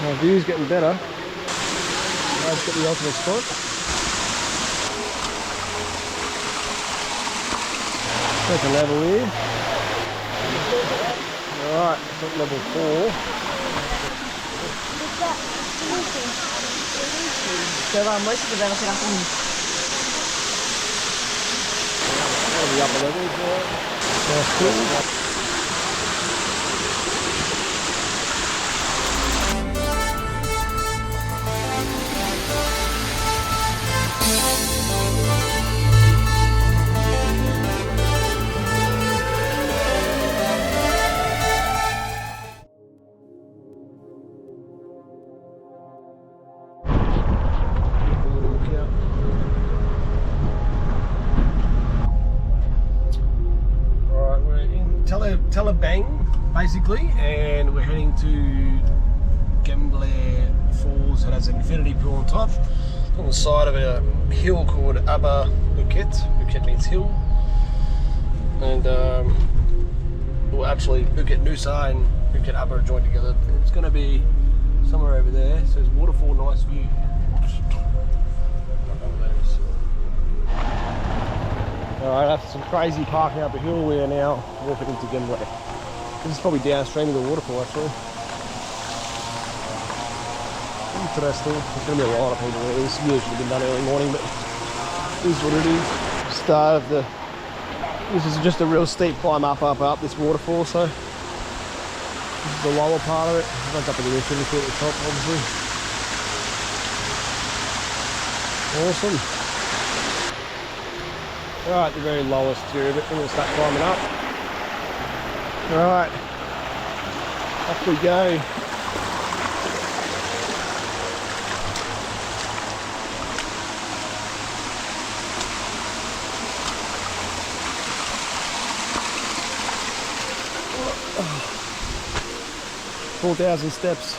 My view's getting better. I've got the ultimate spot. Second level here. Alright, it's at level 4. The upper levels, that's cool. Gembleng, basically, and we're heading to Gembleng Falls. It has an infinity pool on top, on the side of a hill called Aba Bukit. Bukit means hill, and well, actually Bukit Nusa and Bukit Aba are joined together. It's going to be somewhere over there. It says Waterfall, nice view. Alright, after some crazy parking up a hill, we are now walking into Gembleng. This is probably downstream of the waterfall, actually. Interesting. There's going to be a lot of people there. This really should have been done early morning, but this is what it is. Start of the... This is just a real steep climb up this waterfall, so... This is the lower part of it. It runs up in the infinity pool at the top, obviously. Awesome. Alright, the very lowest tier of it, and we'll start climbing up. Alright, off we go. Oh, 4,000 steps.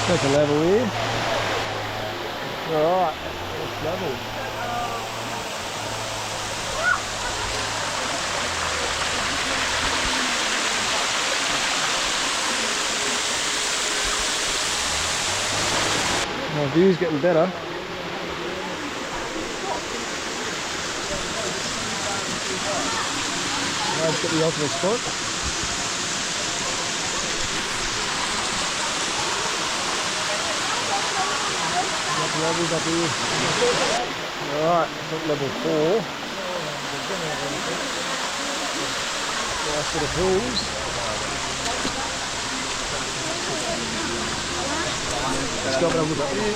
Second level here. Alright, first level. My view's getting better. I've got the ultimate spot. Levels up here. Alright, it's at level 4. Nice sort of hills. Let's go over up here.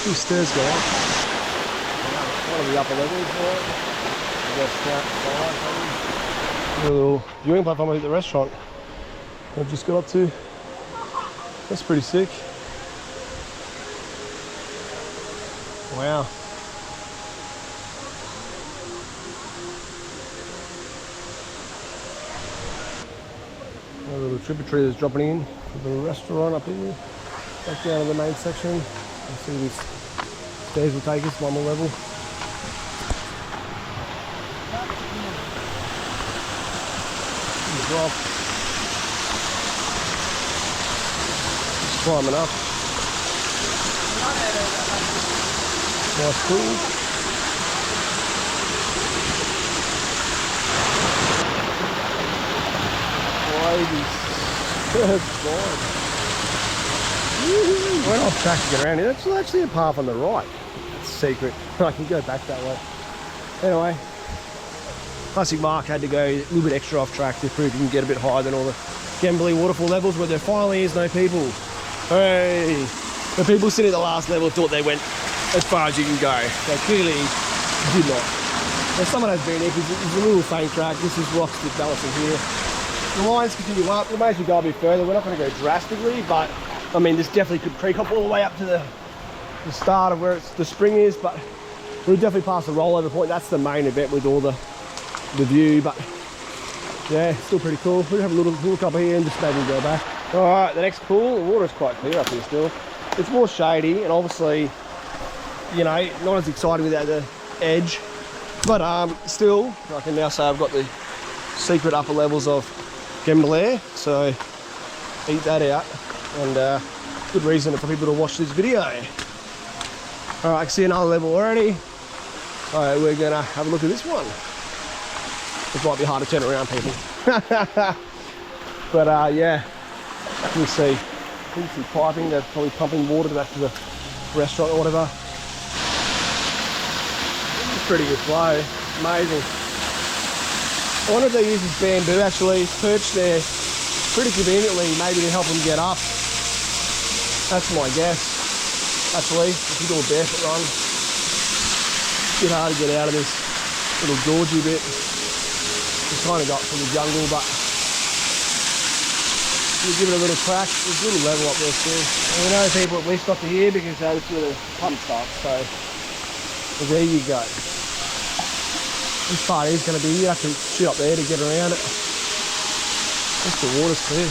These stairs go up. One of the upper levels, a little viewing platform at the restaurant I've just got up to. That's pretty sick. Wow. A little tributary that's dropping in to the restaurant up here. Back down to the main section. You see these stairs will take us one more level. Drop. Just climbing up. Nice pool. Ladies. Good. Went off track to get around here. That's actually a path on the right. It's secret. I can go back that way. Anyway, classic Mark had to go a little bit extra off track to prove he can get a bit higher than all the Gembleng waterfall levels, but there finally is no people. Hey, the people sitting at the last level thought they went as far as you can go. They clearly did not. Now someone has been here because it's a little faint track. This is rocks with balancing here. The lines continue up. We may as well go a bit further. We're not going to go drastically, but I mean, this definitely could creek up all the way up to the start of where the spring is, but We'll definitely pass the rollover point. That's the main event with all the view, but yeah, still pretty cool. We'll have a little look up here and just maybe go back. All right, the next pool, the water's quite clear up here still. It's more shady and obviously, you know, not as exciting without the edge, but still, I can now say I've got the secret upper levels of Gembleng, so eat that out, and good reason for people to watch this video. All right, I can see another level already. All right, we're gonna have a look at this one. It might be hard to turn around, people. But yeah, you can see piping. They're probably pumping water back to the restaurant or whatever. It's pretty good flow, amazing. I wonder if they use this bamboo actually perched there pretty conveniently, maybe to help them get up. That's my guess. Actually, if you do a barefoot run, it's a bit hard to get out of this little gorgey bit. It's kind of got from the jungle, but you give it a little crack. There's a little level up there still. And we know people at least got to here because this is where the pump starts. So there you go. This part is going to be, you have to shoot up there to get around it. Just the water's clear.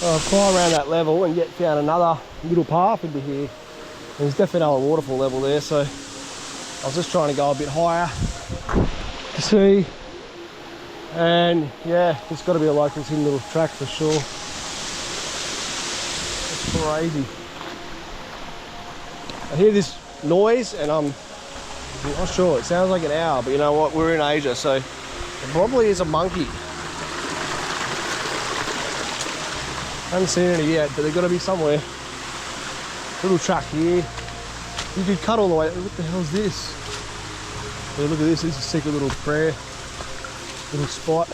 I'll climb around that level and get down another little path into here. And there's definitely another waterfall level there, so I was just trying to go a bit higher to see. And yeah, it's got to be a locals in little track for sure. It's crazy. I hear this noise and I'm not sure. It sounds like an owl, but you know what? We're in Asia, so it probably is a monkey. I haven't seen any yet, but they've got to be somewhere. Little track here. You could cut all the way. What the hell is this? Yeah, look at this. This is a secret little prayer. Little spot.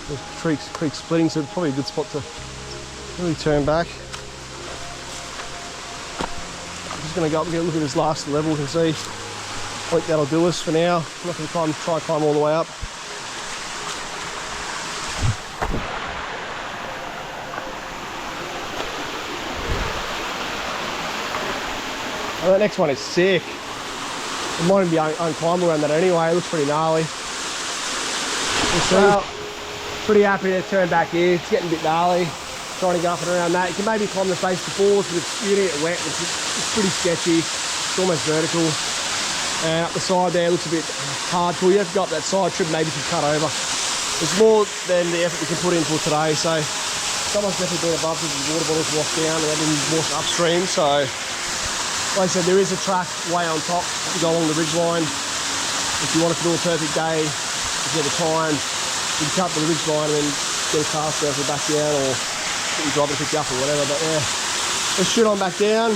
The creek splitting, so it's probably a good spot to really turn back. I'm just going to go up and get a look at this last level and see. I think that'll do us for now. I'm not going to try and climb all the way up. Oh, that next one is sick. It might even be unclimbable around that anyway. It looks pretty gnarly. Well, pretty happy to turn back here. It's getting a bit gnarly. Trying to get up and around that. You can maybe climb the face of the falls, but it's really wet. It's pretty sketchy. It's almost vertical. And up the side there looks a bit hardcore. You have to go up that side trib, maybe you can cut over. It's more than the effort we can put in for today. So someone's definitely been above because the water bottles washed down and they didn't wash upstream. So like I said, there is a track way on top to go along the ridge line. If you wanted to do a perfect day, if you have the time, you can cut to the ridge line and then get a car circle back down, or get your driver to pick you up or whatever. But yeah, let's shoot on back down.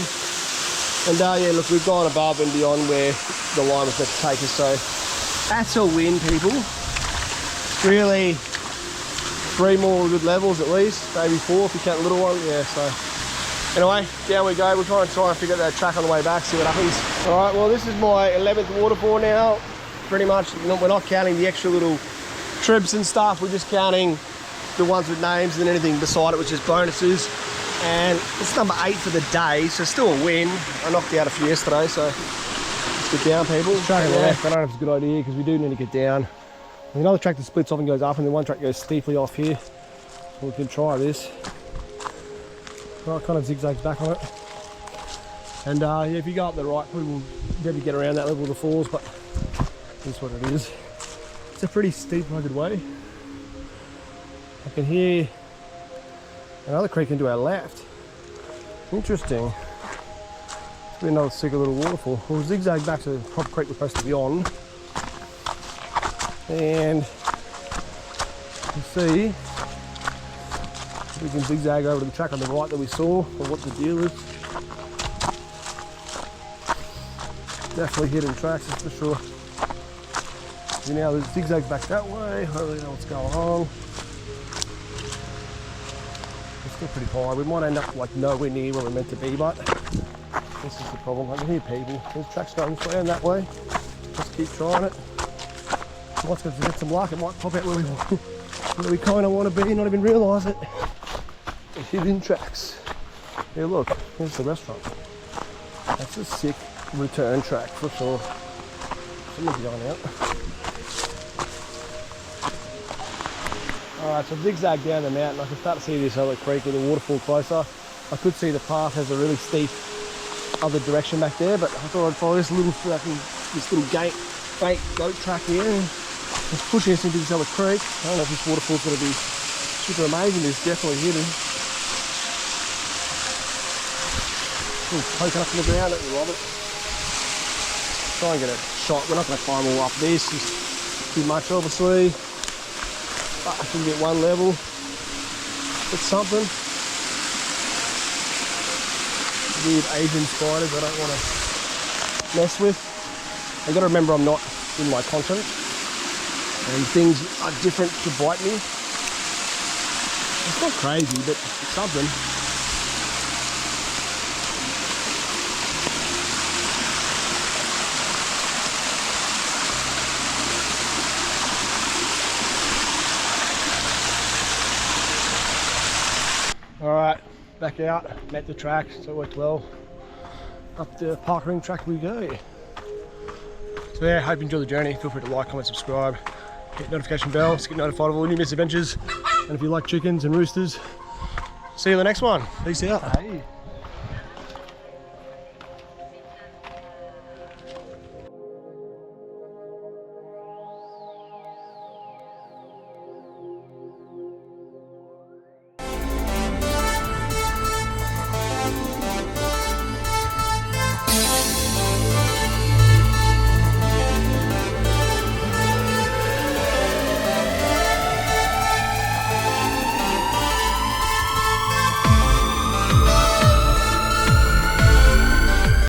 And yeah, look, we've gone above and beyond where the line was meant to take us. So that's a win, people. Really, 3 more good levels at least, maybe 4 if you count the little one. Yeah, so. Anyway, down we go. We'll try and figure out that track on the way back, see what happens. All right, well, this is my 11th waterfall now. Pretty much, we're not counting the extra little tribs and stuff. We're just counting the ones with names and anything beside it, which is bonuses. And it's number 8 for the day, so still a win. I knocked out a few yesterday, so let's get down, people. Track on the left, I don't know if it's a good idea because we do need to get down. There's another track that splits off and goes up, and then one track goes steeply off here. So we can try this. Right, kind of zigzags back on it. And yeah, if you go up the right, we will maybe get around that level of the falls, but this is what it is. It's a pretty steep, rugged way. I can hear another creek into our left. Interesting. It's another secret little waterfall. We'll zigzag back to the proper creek we're supposed to be on. And you see, we can zigzag over to the track on the right that we saw, or what the deal is. Definitely hidden tracks, that's for sure. You know, there's zigzags back that way. I don't really know what's going on. It's still pretty high. We might end up like nowhere near where we're meant to be, but this is the problem. I can hear people. There's tracks going this way and that way. Just keep trying it. Once we get some luck, it might pop out where we kind of want to be, not even realise it. Hidden tracks. Here, look, here's the restaurant. That's a sick return track for sure. Someone's going out. Alright, so I've zigzagged down the mountain. I can start to see this other creek with a waterfall closer. I could see the path has a really steep other direction back there, but I thought I'd follow this little fake goat track here and just pushing us into this other creek. I don't know if this waterfall's going to be super amazing. It's definitely hidden. Poking up in the ground, let me rob it. Try and get a shot. We're not going to climb all up this. It's too much, obviously. But I can get one level. It's something. Weird Asian spiders I don't want to mess with. I've got to remember I'm not in my continent. And things are different to bite me. It's not crazy, but it's something. Alright, back out, met the track, so it worked well. Up the park ring track we go. So yeah, hope you enjoyed the journey. Feel free to like, comment, subscribe, hit the notification bell to get notified of all new misadventures. And if you like chickens and roosters, see you in the next one. Peace out. Hey.